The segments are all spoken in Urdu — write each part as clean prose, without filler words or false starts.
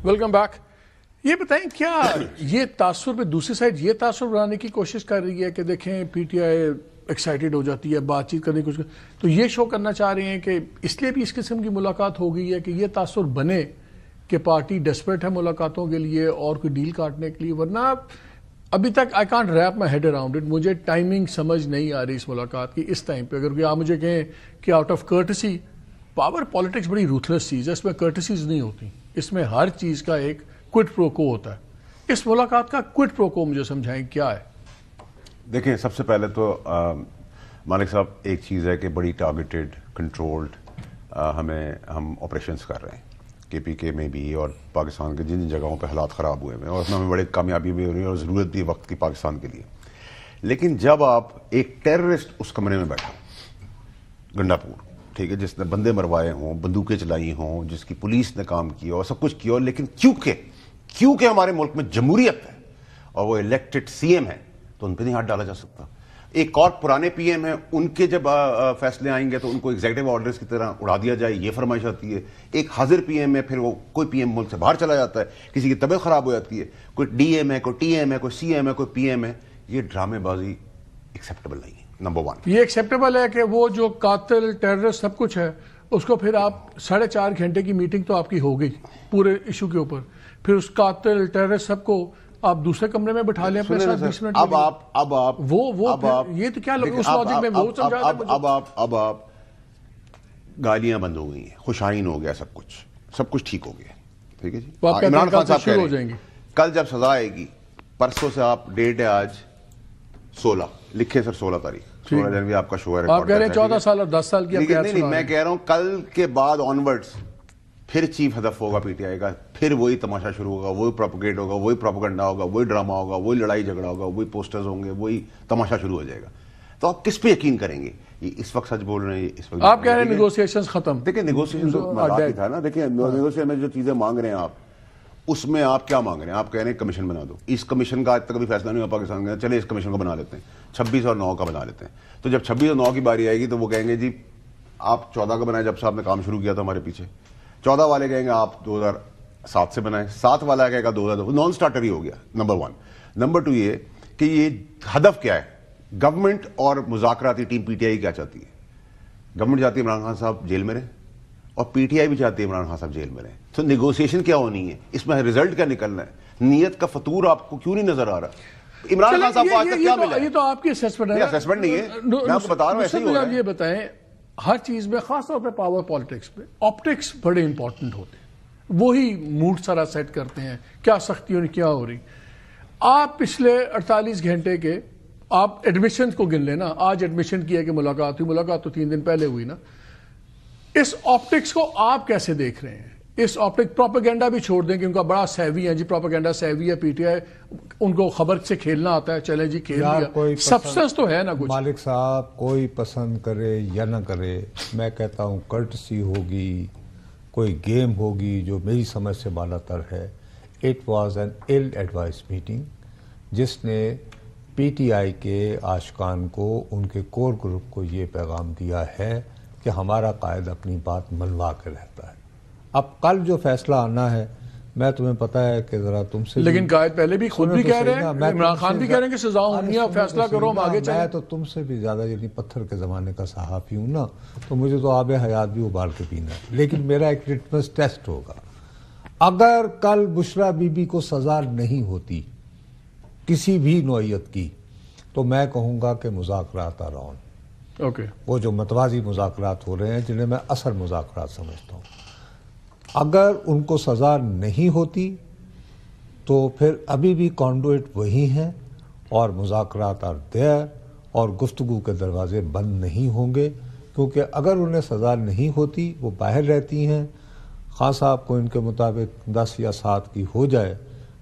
Welcome back. یہ بتائیں کیا یہ تاثر پہ دوسری سائڈ یہ تاثر بنانے کی کوشش کر رہی ہے کہ دیکھیں پی ٹی آئی ایکسائٹیڈ ہو جاتی ہے بات چیت کرنے کی کوشش تو یہ شو کرنا چاہ رہے ہیں کہ اس لیے بھی اس قسم کی ملاقات ہو گئی ہے کہ یہ تاثر بنے کہ پارٹی ڈیسپریٹ ہے ملاقاتوں کے لیے اور کوئی ڈیل کاٹنے کے لیے. ورنہ ابھی تک I can't wrap my head around it. مجھے ٹائمنگ سمجھ نہیں آ رہی اس ملاقات کی اس ٹائم پہ. اگر آپ مجھے کہیں کہ out of courtesy power politics بڑی روتھلیس چیز ہے, اس میں کرٹسیز نہیں ہوتی, اس میں ہر چیز کا ایک کوئٹ پروکو ہوتا ہے. اس ملاقات کا کوئٹ پروکو مجھے سمجھائیں کیا ہے؟ دیکھیں سب سے پہلے تو مالک صاحب ایک چیز ہے کہ بڑی ٹارگیٹڈ کنٹرولڈ ہم آپریشنز کر رہے ہیں کے پی کے میں بھی اور پاکستان کے جن جگہوں پہ حالات خراب ہوئے ہیں اور اس میں ہمیں بڑی کامیابی بھی ہو رہی ہے اور ضرورت بھی وقت کی پاکستان کے لیے. لیکن جب آپ ایک ٹیررسٹ اس کمرے میں بیٹھا گنڈا پور, ٹھیک ہے, جس نے بندے مروائے ہوں, بندوقیں چلائی ہوں, جس کی پولیس نے کام کیا اور سب کچھ کیا, لیکن کیونکہ ہمارے ملک میں جمہوریت ہے اور وہ الیکٹڈ سی ایم ہے تو ان پہ نہیں ہاتھ ڈالا جا سکتا. ایک اور پرانے پی ایم ہیں, ان کے جب فیصلے آئیں گے تو ان کو ایگزیکٹو آرڈرز کی طرح اڑا دیا جائے, یہ فرمائش آتی ہے. ایک حاضر پی ایم ہے, پھر وہ کوئی پی ایم ملک سے باہر چلا جاتا ہے, کسی کی طبیعت خراب ہو جاتی ہے, کوئی ڈی ایم ہے, کوئی ٹی ایم ہے, کوئی سی ایم ہے, کوئی پی ایم ہے. یہ ڈرامے بازی ایکسیپٹیبل نہیں ہے. نمبر 1 یہ ایکسیپٹیبل ہے کہ وہ جو قاتل ٹیررسٹ سب کچھ ہے اس کو پھر آپ 4.5 گھنٹے کی میٹنگ تو آپ کی ہو گئی پورے ایشو کے اوپر, پھر اس قاتل ٹیررسٹ سب کو آپ دوسرے کمرے میں بٹھا لیں اپنے ساتھ 20 منٹ. یہ تو کیا اس لاجک میں وہ سمجھا دیں. اب آپ گالیاں بند ہو گئی ہیں, خوشائن ہو گیا, سب کچھ ٹھیک ہو گیا, ٹھیک ہے جی. عمران خان صاحب کہہ رہے ہیں کل جب سزا آئے گی, پرسوں سے آپ ڈیٹ ہے آج 16 لکھے سر, 16 تاریخ 16 جنوری آپ کا شو ہے. آپ کہہ رہے ہیں 14 سال اور 10 سال کی. نہیں, میں کہہ رہا ہوں کل کے بعد آنورڈز پھر چیف ہدف ہوگا پی ٹی آئی کا, پھر وہی تماشا شروع ہوگا, وہی پروپیگیٹ ہوگا, وہی پروپیگنڈا ہوگا, وہی ڈرامہ ہوگا, وہی لڑائی جھگڑا ہوگا, وہی پوسٹرز ہوں گے, وہی تماشا شروع ہو جائے گا. تو آپ کس پہ یقین کریں گے؟ یہ اس وقت سچ بول رہے ہیں, اس وقت آپ کہہ رہے ہیں نیگوسیشنز ختم. دیکھیں نیگوسیشن تو مذاق ہی تھا نا. دیکھیں نیگوسیشن میں جو چیزیں مانگ رہے ہیں آپ, اس میں آپ کیا مانگ رہے ہیں؟ آپ کہہ رہے ہیں کمیشن بنا دو. اس کمیشن کا آج تک کبھی فیصلہ نہیں ہوا پاکستان کا, چلے اس کمیشن کو بنا لیتے ہیں, 26 اور 9 کا بنا لیتے ہیں. تو جب 26 اور 9 کی باری آئے گی تو وہ کہیں گے جی آپ 14 کا بنائے, جب سے آپ نے کام شروع کیا تھا ہمارے پیچھے. 14 والے کہیں گے آپ 2007 سے بنائیں, 7 والا کہے گا 2002. نان سٹارٹر ہی ہو گیا. نمبر 1. نمبر 2 یہ کہ یہ ہدف کیا ہے. گورنمنٹ اور مذاکراتی ٹیم پی ٹی آئی کیا چاہتی ہے؟ گورنمنٹ چاہتی ہے عمران خان صاحب جیل میں رہیں اور پی ٹی آئی بھی چاہتی ہے عمران خان صاحب جیل میں رہیں. تو نیگوسیشن کیا ہونی ہے, اس میں رزلٹ کیا نکلنا ہے؟ نیت کا فطور آپ کو کیوں نہیں نظر آ رہا؟ عمران خان صاحب کو آج تک کیا ملا؟ یہ تو آپ کی اسسمنٹ ہے. اسسمنٹ نہیں ہے, میں آپ کو بتا رہا ہوں ایسے ہی ہو رہا ہے. یہ بتائیں ہر چیز میں خاص طور پہ پاور پالیٹکس پہ آپٹکس بڑے امپورٹنٹ ہوتے ہیں, وہی موڈ سارا سیٹ کرتے ہیں کیا سختی ہونی کیا ہو رہی. آپ پچھلے 48 گھنٹے کے آپ ایڈمیشن کو گن لیں نا. آج ایڈمیشن کیا کہ ملاقات ہوئی, ملاقات تو 3 دن پہلے ہوئی نا. اس آپٹکس کو آپ کیسے دیکھ رہے ہیں؟ اس آپٹک پروپیگنڈا بھی چھوڑ دیں کہ ان کا بڑا سیوی ہے جی, پروپیگنڈا سیوی ہے پی ٹی آئی, ان کو خبر سے کھیلنا آتا ہے, چلے جی کھیل لیا. سبسٹنس تو ہے نا کچھ. مالک صاحب کوئی پسند کرے یا نہ کرے, میں کہتا ہوں کرٹسی ہوگی, کوئی گیم ہوگی جو میری سمجھ سے بالا تر ہے. It was an ill advised meeting جس نے پی ٹی آئی کے عاشقان کو, ان کے کور گروپ کو یہ پیغام دیا ہے کہ ہمارا قائد اپنی بات منوا کے رہتا ہے. اب کل جو فیصلہ آنا ہے, میں تمہیں پتا ہے کہ ذرا تم سے, لیکن قائد پہلے بھی خود بھی کہہ رہے ہیں, عمران خان بھی کہہ رہے ہیں کہ سزا ہونی ہے, فیصلہ کرو ہم آگے چلیں. میں تو تم سے بھی زیادہ یعنی پتھر کے زمانے کا صحافی ہوں نا, تو مجھے تو آب حیات بھی ابال کے پینا ہے. لیکن میرا ایک لٹمس ٹیسٹ ہوگا. اگر کل بشرا بی بی کو سزا نہیں ہوتی کسی بھی نوعیت کی, تو میں کہوں گا کہ مذاکرات آر آن. وہ جو متوازی مذاکرات ہو رہے ہیں جنہیں میں اثر مذاکرات سمجھتا ہوں, اگر ان کو سزا نہیں ہوتی تو پھر ابھی بھی کانڈوئٹ وہی ہیں اور مذاکرات آر دیئر, اور گفتگو کے دروازے بند نہیں ہوں گے. کیونکہ اگر انہیں سزا نہیں ہوتی, وہ باہر رہتی ہیں, خان صاحب کو ان کے مطابق 10 یا 7 کی ہو جائے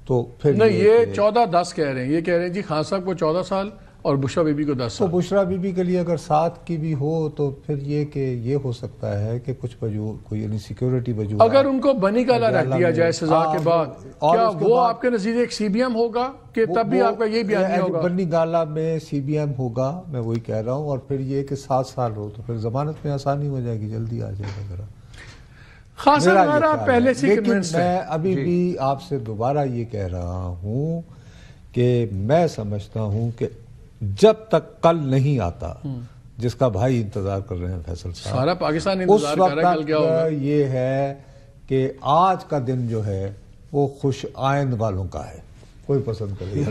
تو پھر نہیں, یہ 14-10 کہہ رہے ہیں. یہ کہہ رہے ہیں جی خان صاحب کو 14 سال اور بشرا بی بی کو 10 سال. تو بشرا بی بی کے لیے اگر 7 کی بھی ہو تو پھر یہ کہ یہ ہو سکتا ہے کہ کچھ کوئی یعنی سیکیورٹی وجوہات, اگر ان کو بنی گالا رکھ دیا جائے سزا کے بعد, کیا وہ آپ کے نزدیک ایک سی بی ایم ہوگا کہ تب بھی آپ کا یہی بیان ہوگا؟ بنی گالا میں سی بی ایم ہوگا, میں وہی کہہ رہا ہوں. اور پھر یہ کہ 7 سال ہو تو پھر ضمانت میں آسانی ہو جائے گی, جلدی آ جائے گا ذرا. خاصا میرا یہ ہمارا خیال ہے۔ پہلے سے لیکن convinced ہے۔ میں ابھی بھی آپ سے دوبارہ یہ کہہ رہا ہوں کہ میں سمجھتا ہوں کہ جب تک کل نہیں آتا جس کا بھائی انتظار کر رہے ہیں فیصل صاحب، سارا پاکستان اس انتظار کر رہا ہے وقت کل کیا ہوگا۔ یہ ہے کہ آج کا دن جو ہے وہ خوش آئند والوں کا ہے، کوئی پسند کرے